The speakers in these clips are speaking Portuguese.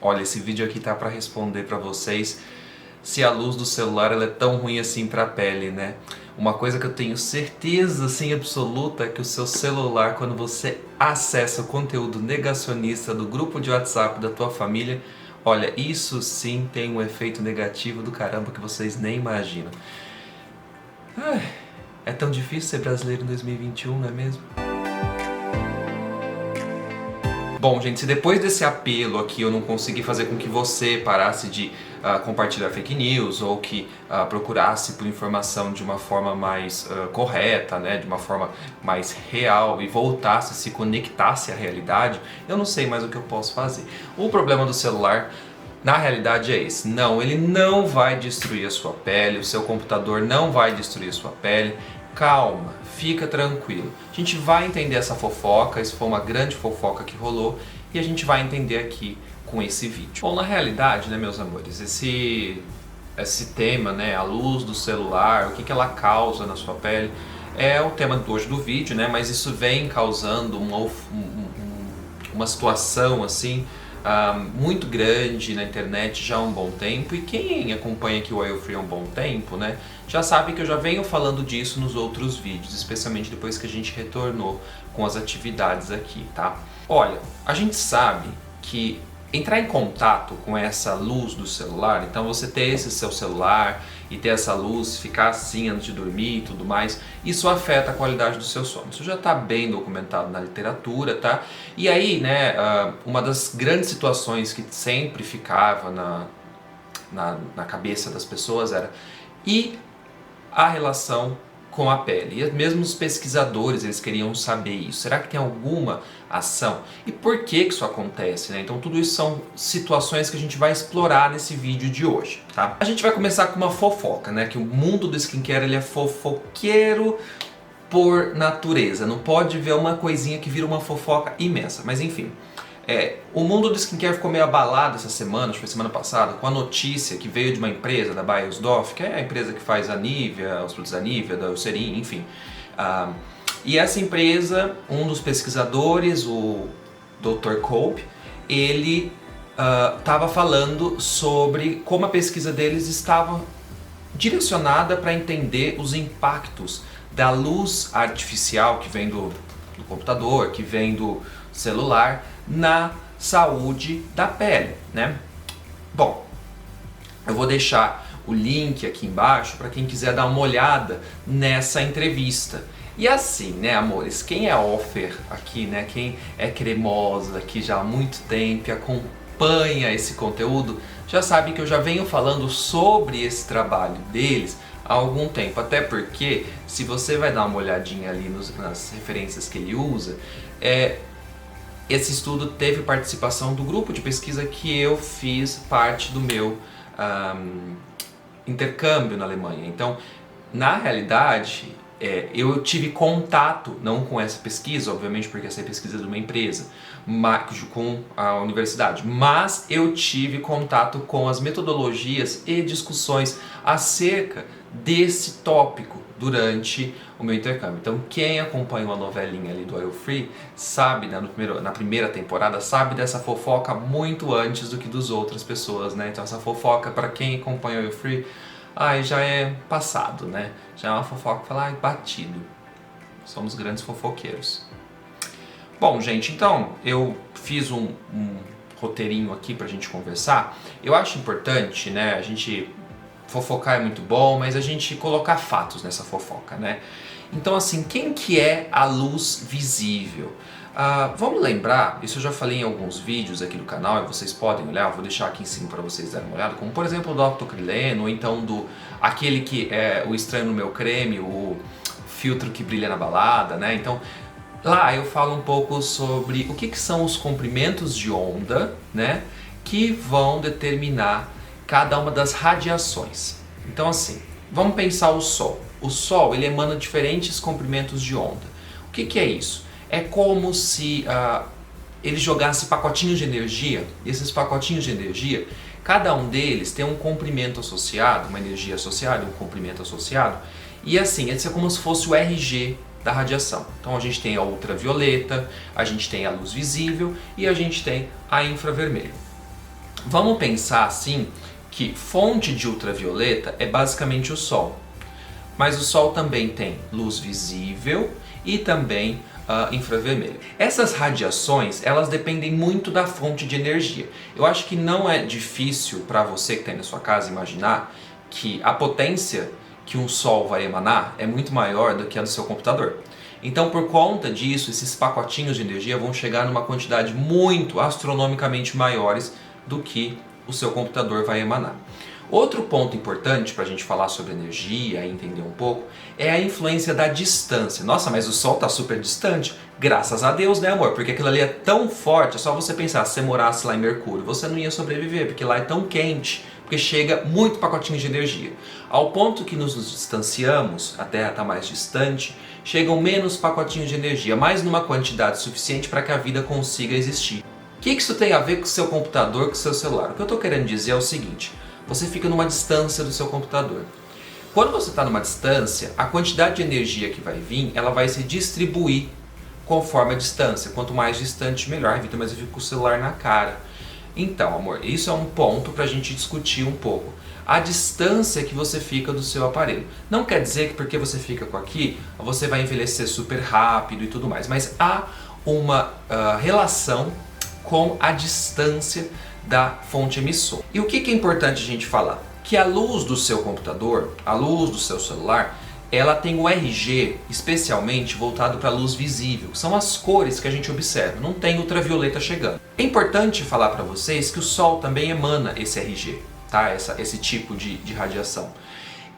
Olha, esse vídeo aqui tá para responder para vocês se a luz do celular ela é tão ruim assim para a pele, né? Uma coisa que eu tenho certeza assim absoluta é que o seu celular, quando você acessa o conteúdo negacionista do grupo de WhatsApp da tua família, olha, isso sim tem um efeito negativo do caramba que vocês nem imaginam. Ai, é tão difícil ser brasileiro em 2021, não é mesmo? Bom, gente, se depois desse apelo aqui eu não conseguir fazer com que você parasse de compartilhar fake news ou que procurasse por informação de uma forma mais correta, né, de uma forma mais real e voltasse, se conectasse à realidade, eu não sei mais o que eu posso fazer. O problema do celular, na realidade, é esse. Não, ele não vai destruir a sua pele, o seu computador não vai destruir a sua pele. Calma, fica tranquilo. A gente vai entender essa fofoca, isso foi uma grande fofoca que rolou e a gente vai entender aqui com esse vídeo. Bom, na realidade, né, meus amores, esse tema, né, a luz do celular, o que ela causa na sua pele, é o tema de hoje do vídeo, né, mas isso vem causando uma situação assim muito grande na internet já há um bom tempo, e quem acompanha aqui o Oil Free há um bom tempo, né, já sabe que eu já venho falando disso nos outros vídeos, especialmente depois que a gente retornou com as atividades aqui, tá? Olha, a gente sabe que entrar em contato com essa luz do celular, então você ter esse seu celular e ter essa luz, ficar assim antes de dormir e tudo mais, isso afeta a qualidade do seu sono. Isso já está bem documentado na literatura, tá? E aí, né, uma das grandes situações que sempre ficava na cabeça das pessoas era e a relação com a pele. E mesmo os pesquisadores, eles queriam saber isso. Será que tem alguma ação? E por que isso acontece, né? Então tudo isso são situações que a gente vai explorar nesse vídeo de hoje, tá? A gente vai começar com uma fofoca, né? Que o mundo do skincare, ele é fofoqueiro por natureza. Não pode ver uma coisinha que vira uma fofoca imensa. Mas enfim, o mundo do skincare ficou meio abalado essa semana, acho que foi semana passada, com a notícia que veio de uma empresa, da Beiersdorf, que é a empresa que faz a Nivea, os produtos da Nivea, da Eucerin, enfim. E essa empresa, um dos pesquisadores, o Dr. Kolb, ele estava falando sobre como a pesquisa deles estava direcionada para entender os impactos da luz artificial que vem do computador, que vem do celular, na saúde da pele, né? Bom, eu vou deixar o link aqui embaixo para quem quiser dar uma olhada nessa entrevista. E assim, né, amores, quem é offer aqui, né, quem é cremosa aqui já há muito tempo e acompanha esse conteúdo, já sabe que eu já venho falando sobre esse trabalho deles há algum tempo. Até porque, se você vai dar uma olhadinha ali nas referências que ele usa, esse estudo teve participação do grupo de pesquisa que eu fiz parte do meu intercâmbio na Alemanha. Então, na realidade, eu tive contato, não com essa pesquisa, obviamente porque essa é pesquisa de uma empresa, com a universidade, mas eu tive contato com as metodologias e discussões acerca desse tópico durante o meu intercâmbio. Então quem acompanha a novelinha ali do Oil Free sabe, né, na primeira temporada, sabe dessa fofoca muito antes do que das outras pessoas, né? Então essa fofoca, para quem acompanha o Oil Free, já é passado, né? Já é uma fofoca que fala, batido. Somos grandes fofoqueiros. Bom, gente, então eu fiz um roteirinho aqui pra gente conversar. Eu acho importante, né, a gente fofocar é muito bom, mas a gente colocar fatos nessa fofoca, né? Então assim, quem que é a luz visível? Vamos lembrar, isso eu já falei em alguns vídeos aqui do canal e vocês podem olhar, eu vou deixar aqui em cima para vocês darem uma olhada, como por exemplo o do octocrileno, ou então aquele que é o estranho no meu creme, o filtro que brilha na balada, né? Então lá eu falo um pouco sobre o que são os comprimentos de onda, né, que vão determinar cada uma das radiações. Então assim, vamos pensar o Sol. O Sol, ele emana diferentes comprimentos de onda. O que é isso? É como se ele jogasse pacotinhos de energia, e esses pacotinhos de energia, cada um deles tem um comprimento associado, uma energia associada, um comprimento associado, e assim, esse é como se fosse o RG da radiação. Então a gente tem a ultravioleta, a gente tem a luz visível e a gente tem a infravermelho. Vamos pensar assim que fonte de ultravioleta é basicamente o Sol. Mas o Sol também tem luz visível e também infravermelho. Essas radiações, elas dependem muito da fonte de energia. Eu acho que não é difícil para você que está aí na sua casa imaginar que a potência que um Sol vai emanar é muito maior do que a do seu computador. Então, por conta disso, esses pacotinhos de energia vão chegar numa quantidade muito astronomicamente maiores do que o seu computador vai emanar. Outro ponto importante para a gente falar sobre energia e entender um pouco é a influência da distância. Nossa, mas o Sol está super distante. Graças a Deus, né, amor? Porque aquilo ali é tão forte, é só você pensar, se você morasse lá em Mercúrio, você não ia sobreviver, porque lá é tão quente, porque chega muito pacotinho de energia. Ao ponto que nos distanciamos, a Terra está mais distante, chegam menos pacotinhos de energia, mas numa quantidade suficiente para que a vida consiga existir. O que isso tem a ver com o seu computador, com o seu celular? O que eu estou querendo dizer é o seguinte: você fica numa distância do seu computador. Quando você está numa distância, a quantidade de energia que vai vir, ela vai se distribuir conforme a distância. Quanto mais distante, melhor. Evita, mas eu fico com o celular na cara. Então, amor, isso é um ponto para a gente discutir um pouco. A distância que você fica do seu aparelho. Não quer dizer que porque você fica com aqui, você vai envelhecer super rápido e tudo mais. Mas há uma relação com a distância da fonte emissora. E o que é importante a gente falar? Que a luz do seu computador, a luz do seu celular, ela tem o RG especialmente voltado para a luz visível, que são as cores que a gente observa, não tem ultravioleta chegando. É importante falar para vocês que o Sol também emana esse RG, tá? Esse tipo de radiação.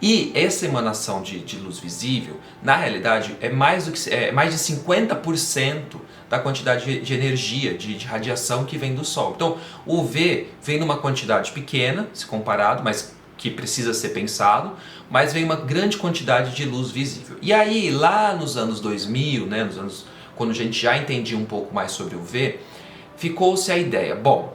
E essa emanação de luz visível, na realidade, é mais de 50% da quantidade de energia, de radiação que vem do Sol. Então, o UV vem numa quantidade pequena, se comparado, mas que precisa ser pensado, mas vem uma grande quantidade de luz visível. E aí, lá nos anos 2000, né, quando a gente já entendia um pouco mais sobre o UV, ficou-se a ideia, bom,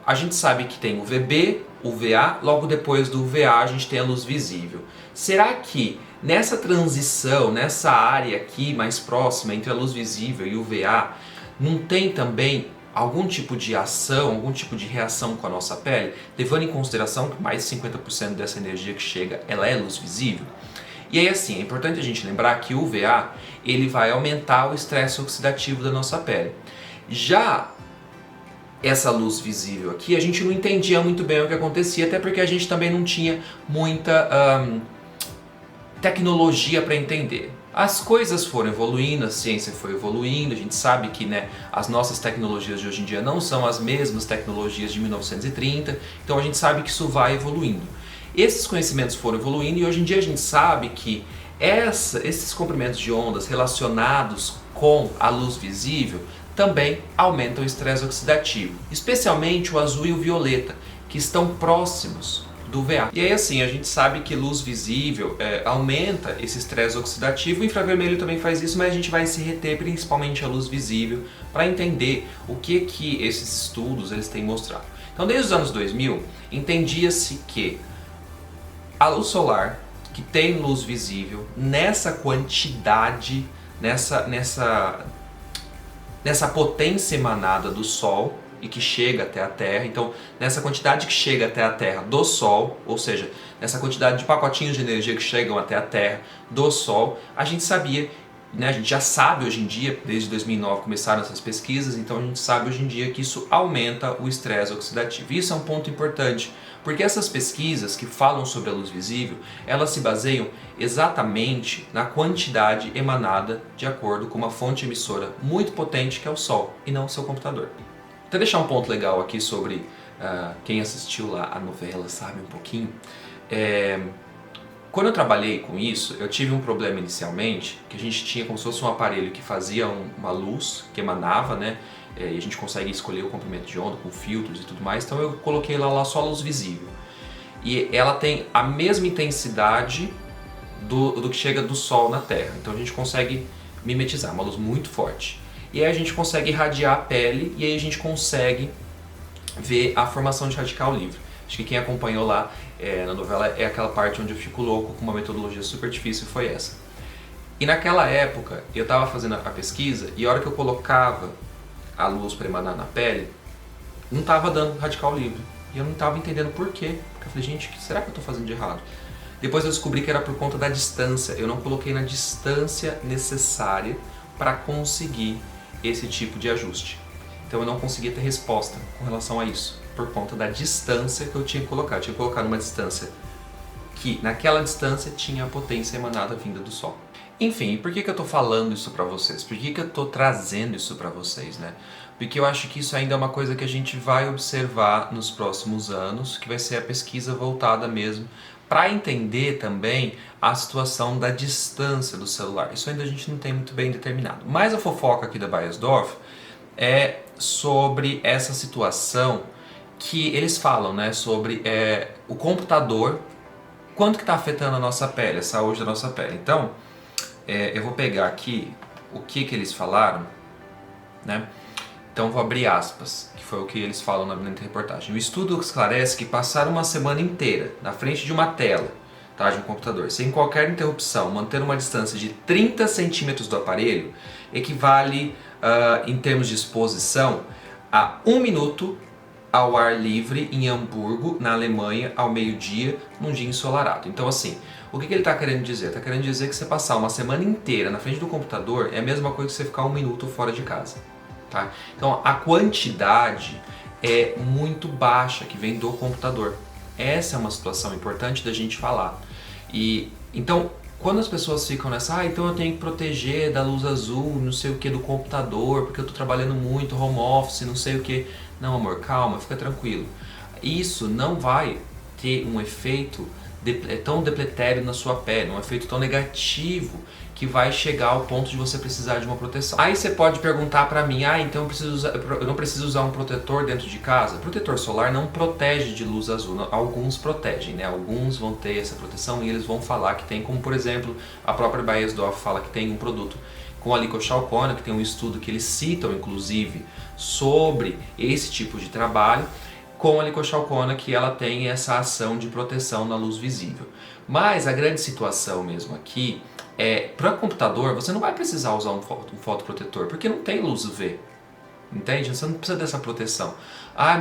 a gente sabe que tem UVB, UVA, logo depois do UVA a gente tem a luz visível. Será que nessa transição, nessa área aqui mais próxima entre a luz visível e o UVA, não tem também algum tipo de ação, algum tipo de reação com a nossa pele, levando em consideração que mais de 50% dessa energia que chega, ela é luz visível? E aí assim, é importante a gente lembrar que o UVA, ele vai aumentar o estresse oxidativo da nossa pele. Já essa luz visível aqui, a gente não entendia muito bem o que acontecia, até porque a gente também não tinha muita tecnologia para entender. As coisas foram evoluindo, a ciência foi evoluindo, a gente sabe que, né, as nossas tecnologias de hoje em dia não são as mesmas tecnologias de 1930, então a gente sabe que isso vai evoluindo. Esses conhecimentos foram evoluindo e hoje em dia a gente sabe que esses comprimentos de ondas relacionados com a luz visível também aumentam o estresse oxidativo, especialmente o azul e o violeta, que estão próximos do UVA. E aí assim, a gente sabe que luz visível aumenta esse estresse oxidativo, o infravermelho também faz isso, mas a gente vai se reter principalmente a luz visível para entender o que esses estudos eles têm mostrado. Então desde os anos 2000, entendia-se que a luz solar, que tem luz visível, nessa quantidade, nessa potência emanada do Sol e que chega até a Terra, então nessa quantidade que chega até a Terra do Sol, ou seja, nessa quantidade de pacotinhos de energia que chegam até a Terra do Sol, a gente sabia, né, a gente já sabe hoje em dia, desde 2009 começaram essas pesquisas, então a gente sabe hoje em dia que isso aumenta o estresse oxidativo. Isso é um ponto importante, porque essas pesquisas que falam sobre a luz visível, elas se baseiam exatamente na quantidade emanada de acordo com uma fonte emissora muito potente que é o Sol, e não o seu computador. Até deixar um ponto legal aqui sobre quem assistiu lá a novela sabe um pouquinho. Quando eu trabalhei com isso, eu tive um problema inicialmente, que a gente tinha como se fosse um aparelho que fazia uma luz, que emanava, né? E a gente consegue escolher o comprimento de onda com filtros e tudo mais, então eu coloquei lá só a luz visível. E ela tem a mesma intensidade do que chega do Sol na Terra, então a gente consegue mimetizar, uma luz muito forte. E aí a gente consegue irradiar a pele e aí a gente consegue ver a formação de radical livre. Acho que quem acompanhou lá na novela é aquela parte onde eu fico louco com uma metodologia super difícil, foi essa. E naquela época eu estava fazendo a pesquisa e a hora que eu colocava a luz para emanar na pele, não estava dando radical livre. E eu não estava entendendo por quê. Porque eu falei, gente, o que será que eu estou fazendo de errado? Depois eu descobri que era por conta da distância. Eu não coloquei na distância necessária para conseguir esse tipo de ajuste. Então eu não conseguia ter resposta com relação a isso, por conta da distância que eu tinha que colocar. Eu tinha que colocar numa distância que, naquela distância, tinha a potência emanada vinda do Sol. Enfim, por que eu estou falando isso para vocês? Por que eu estou trazendo isso para vocês, né? Porque eu acho que isso ainda é uma coisa que a gente vai observar nos próximos anos, que vai ser a pesquisa voltada mesmo para entender também a situação da distância do celular. Isso ainda a gente não tem muito bem determinado. Mas a fofoca aqui da Beiersdorf é sobre essa situação que eles falam, né? Sobre o computador, quanto que está afetando a nossa pele, a saúde da nossa pele. Então, eu vou pegar aqui o que eles falaram, né? Então vou abrir aspas, que foi o que eles falam na reportagem. O estudo esclarece que passar uma semana inteira na frente de uma tela, tá, de um computador, sem qualquer interrupção, manter uma distância de 30 centímetros do aparelho, equivale, em termos de exposição, a 1 minuto ao ar livre em Hamburgo, na Alemanha, ao meio-dia, num dia ensolarado. Então assim, o que ele está querendo dizer? Está querendo dizer que você passar uma semana inteira na frente do computador é a mesma coisa que você ficar 1 minuto fora de casa. Tá? Então a quantidade é muito baixa que vem do computador. Essa é uma situação importante da gente falar. E então, quando as pessoas ficam nessa, então eu tenho que proteger da luz azul, não sei o que, do computador, porque eu estou trabalhando muito, home office, não sei o que. Não, amor, calma, fica tranquilo. Isso não vai ter um efeito tão depletério na sua pele, um efeito tão negativo que vai chegar ao ponto de você precisar de uma proteção. Aí você pode perguntar pra mim, então eu não preciso usar um protetor dentro de casa? Protetor solar não protege de luz azul, alguns protegem, né? Alguns vão ter essa proteção e eles vão falar que tem, como por exemplo, a própria Beiersdorf fala que tem um produto com a licochalcona, que tem um estudo que eles citam inclusive sobre esse tipo de trabalho, com a licochalcona, que ela tem essa ação de proteção na luz visível. Mas a grande situação mesmo aqui para computador, você não vai precisar usar um fotoprotetor, porque não tem luz UV, entende? Você não precisa dessa proteção.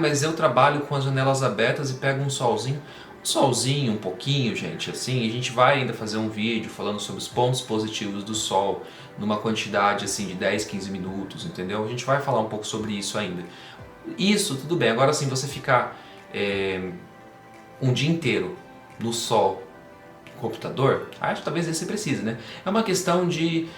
Mas eu trabalho com as janelas abertas e pego um solzinho um pouquinho, gente, assim, a gente vai ainda fazer um vídeo falando sobre os pontos positivos do sol, numa quantidade assim de 10, 15 minutos, entendeu? A gente vai falar um pouco sobre isso ainda. Isso, tudo bem. Agora sim, você ficar um dia inteiro no sol, computador, acho que talvez esse precise, né? É uma questão de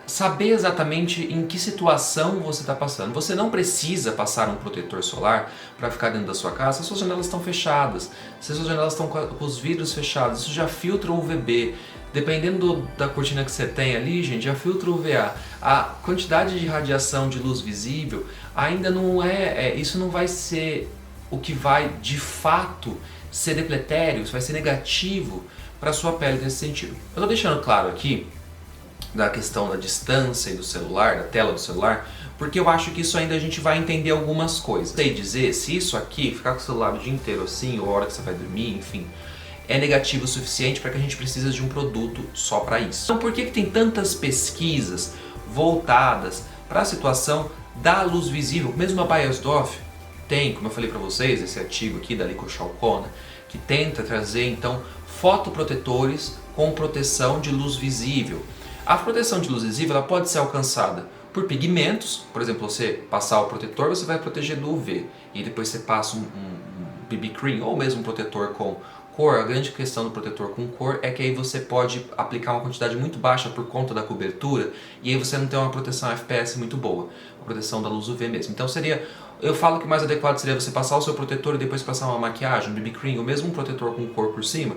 saber exatamente em que situação você está passando. Você não precisa passar um protetor solar para ficar dentro da sua casa se suas janelas estão fechadas, se suas janelas estão com os vidros fechados, isso já filtra o UVB. Dependendo da cortina que você tem ali, gente, já filtra o UVA. A quantidade de radiação de luz visível ainda não isso não vai ser o que vai de fato ser depletério, isso vai ser negativo para a sua pele nesse sentido. Eu estou deixando claro aqui da questão da distância e do celular, da tela do celular, porque eu acho que isso ainda a gente vai entender algumas coisas. Sei dizer se isso aqui, ficar com o celular o dia inteiro assim, ou a hora que você vai dormir, enfim, é negativo o suficiente para que a gente precise de um produto só para isso. Então por que tem tantas pesquisas voltadas para a situação da luz visível? Mesmo a Beiersdorf tem, como eu falei para vocês, esse artigo aqui da licochalcona, que tenta trazer então fotoprotetores com proteção de luz visível. A proteção de luz visível ela pode ser alcançada por pigmentos, por exemplo, você passar o protetor, você vai proteger do UV, e depois você passa um BB cream ou mesmo um protetor com cor. A grande questão do protetor com cor é que aí você pode aplicar uma quantidade muito baixa por conta da cobertura, e aí você não tem uma proteção FPS muito boa, a proteção da luz UV mesmo. Então eu falo que o mais adequado seria você passar o seu protetor e depois passar uma maquiagem, um BB cream, ou mesmo um protetor com cor por cima,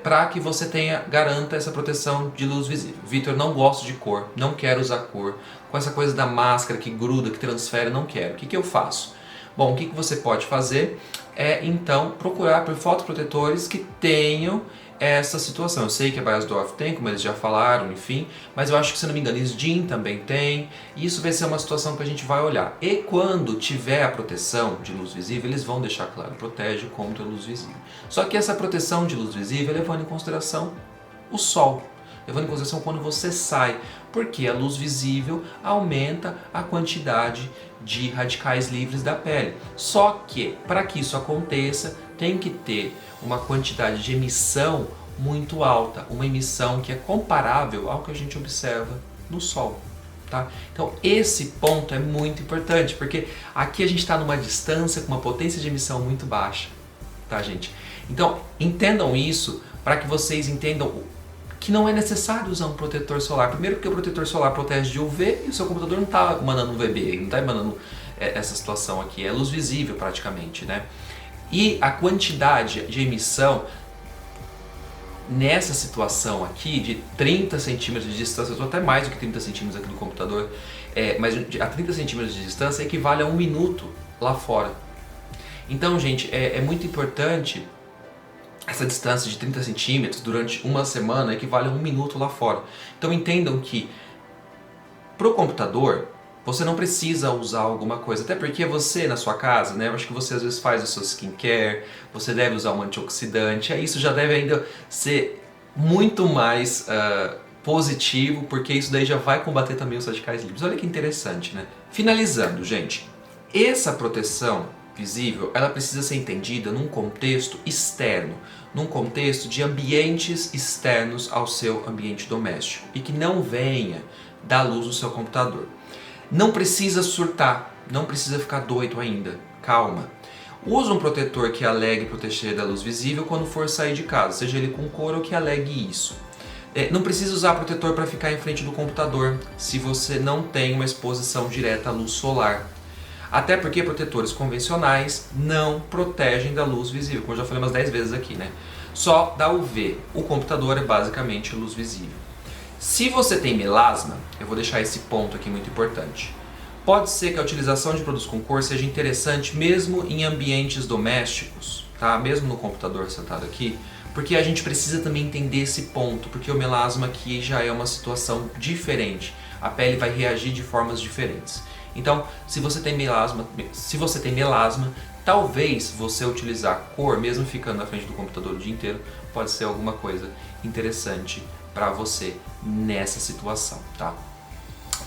para que você garanta essa proteção de luz visível. Vitor, não gosto de cor, não quero usar cor, com essa coisa da máscara que gruda, que transfere, não quero. O que eu faço? Bom, o que você pode fazer é então procurar por fotoprotetores que tenham essa situação. Eu sei que a Beiersdorf tem, como eles já falaram, enfim, mas eu acho que, se não me engano, Isdin também tem, e isso vai ser uma situação que a gente vai olhar. E quando tiver a proteção de luz visível, eles vão deixar claro, protege contra a luz visível. Só que essa proteção de luz visível é levando em consideração o sol. levando em consideração quando você sai, porque a luz visível aumenta a quantidade de radicais livres da pele. Só que, para que isso aconteça, tem que ter uma quantidade de emissão muito alta, uma emissão que é comparável ao que a gente observa no Sol. Tá? Então esse ponto é muito importante, porque aqui a gente está numa distância com uma potência de emissão muito baixa, tá, gente? Então entendam isso para que vocês entendam que não é necessário usar um protetor solar. Primeiro porque o protetor solar protege de UV e o seu computador não está emanando UVB, ele não está emanando essa situação aqui, é luz visível praticamente, né? E a quantidade de emissão nessa situação aqui de 30 centímetros de distância, eu estou até mais do que 30 centímetros aqui no computador, mas a 30 centímetros de distância equivale a 1 minuto lá fora. Então, gente, é muito importante essa distância de 30 centímetros durante uma semana equivale a 1 minuto lá fora. Então entendam que para o computador você não precisa usar alguma coisa, até porque você na sua casa, né, eu acho que você às vezes faz o seu skincare, você deve usar um antioxidante, isso já deve ainda ser muito mais positivo, porque isso daí já vai combater também os radicais livres. Olha que interessante, né? Finalizando, gente, essa proteção visível, ela precisa ser entendida num contexto externo, num contexto de ambientes externos ao seu ambiente doméstico e que não venha da luz do seu computador. Não precisa surtar, não precisa ficar doido ainda, calma. Use um protetor que alegue proteger da luz visível quando for sair de casa, seja ele com cor ou que alegue isso. Não precisa usar protetor para ficar em frente do computador se você não tem uma exposição direta à luz solar. Até porque protetores convencionais não protegem da luz visível, como eu já falei umas 10 vezes aqui, né? Só da UV. O computador é basicamente luz visível. Se você tem melasma, eu vou deixar esse ponto aqui muito importante. Pode ser que a utilização de produtos com cor seja interessante mesmo em ambientes domésticos, tá? Mesmo no computador sentado aqui, porque a gente precisa também entender esse ponto, porque o melasma aqui já é uma situação diferente. A pele vai reagir de formas diferentes. Então, se você tem melasma, talvez você utilizar cor, mesmo ficando na frente do computador o dia inteiro, pode ser alguma coisa interessante para você nessa situação, tá?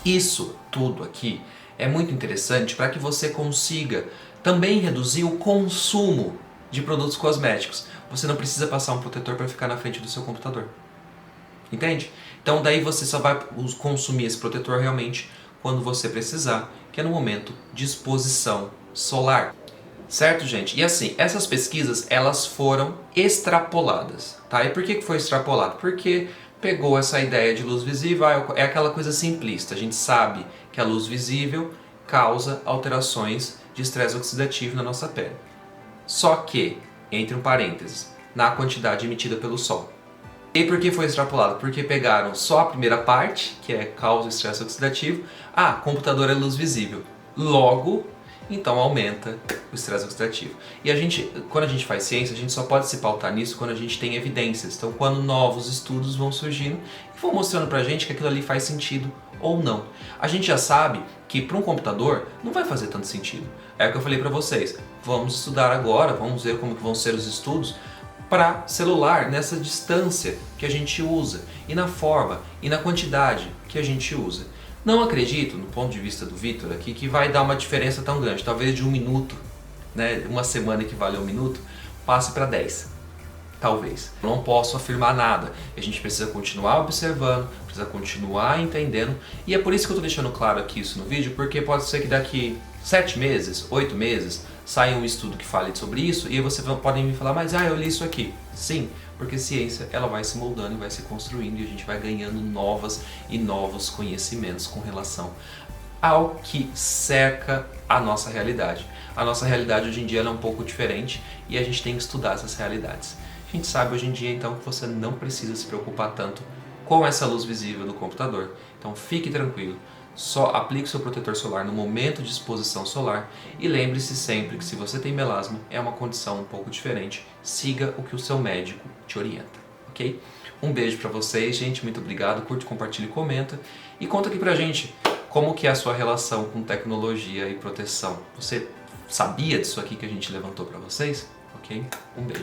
Isso tudo aqui é muito interessante para que você consiga também reduzir o consumo de produtos cosméticos. Você não precisa passar um protetor para ficar na frente do seu computador. Entende? Então daí você só vai consumir esse protetor realmente quando você precisar, que é no momento de exposição solar. Certo, gente? E assim, essas pesquisas, elas foram extrapoladas, tá? E por que foi extrapolado? Porque pegou essa ideia de luz visível, é aquela coisa simplista. A gente sabe que a luz visível causa alterações de estresse oxidativo na nossa pele. Só que, entre um parênteses, na quantidade emitida pelo Sol. E por que foi extrapolado? Porque pegaram só a primeira parte, que é causa estresse oxidativo. Computador é luz visível. Logo, então aumenta o estresse oxidativo. E quando a gente faz ciência, a gente só pode se pautar nisso quando a gente tem evidências. Então, quando novos estudos vão surgindo e vão mostrando pra gente que aquilo ali faz sentido ou não. A gente já sabe que para um computador não vai fazer tanto sentido. É o que eu falei pra vocês. Vamos estudar agora, vamos ver como que vão ser os estudos para celular nessa distância que a gente usa e na forma e na quantidade que a gente usa. Não acredito, no ponto de vista do Vitor aqui, que vai dar uma diferença tão grande. Talvez de 1 minuto, né, uma semana equivale a 1 minuto, passe para 10. Talvez. Não posso afirmar nada. A gente precisa continuar observando, precisa continuar entendendo. E é por isso que eu estou deixando claro aqui isso no vídeo, porque pode ser que daqui 7 meses, 8 meses, saia um estudo que fale sobre isso e vocês podem me falar, mas eu li isso aqui. Sim, porque ciência ela vai se moldando e vai se construindo e a gente vai ganhando novos conhecimentos com relação ao que cerca a nossa realidade. A nossa realidade hoje em dia ela é um pouco diferente e a gente tem que estudar essas realidades. A gente sabe hoje em dia então que você não precisa se preocupar tanto com essa luz visível do computador. Então fique tranquilo. Só aplique o seu protetor solar no momento de exposição solar e lembre-se sempre que se você tem melasma é uma condição um pouco diferente. Siga o que o seu médico te orienta, ok? Um beijo pra vocês, gente, muito obrigado, curte, compartilha e comenta e conta aqui pra gente como que é a sua relação com tecnologia e proteção. Você sabia disso aqui que a gente levantou pra vocês? Ok? Um beijo.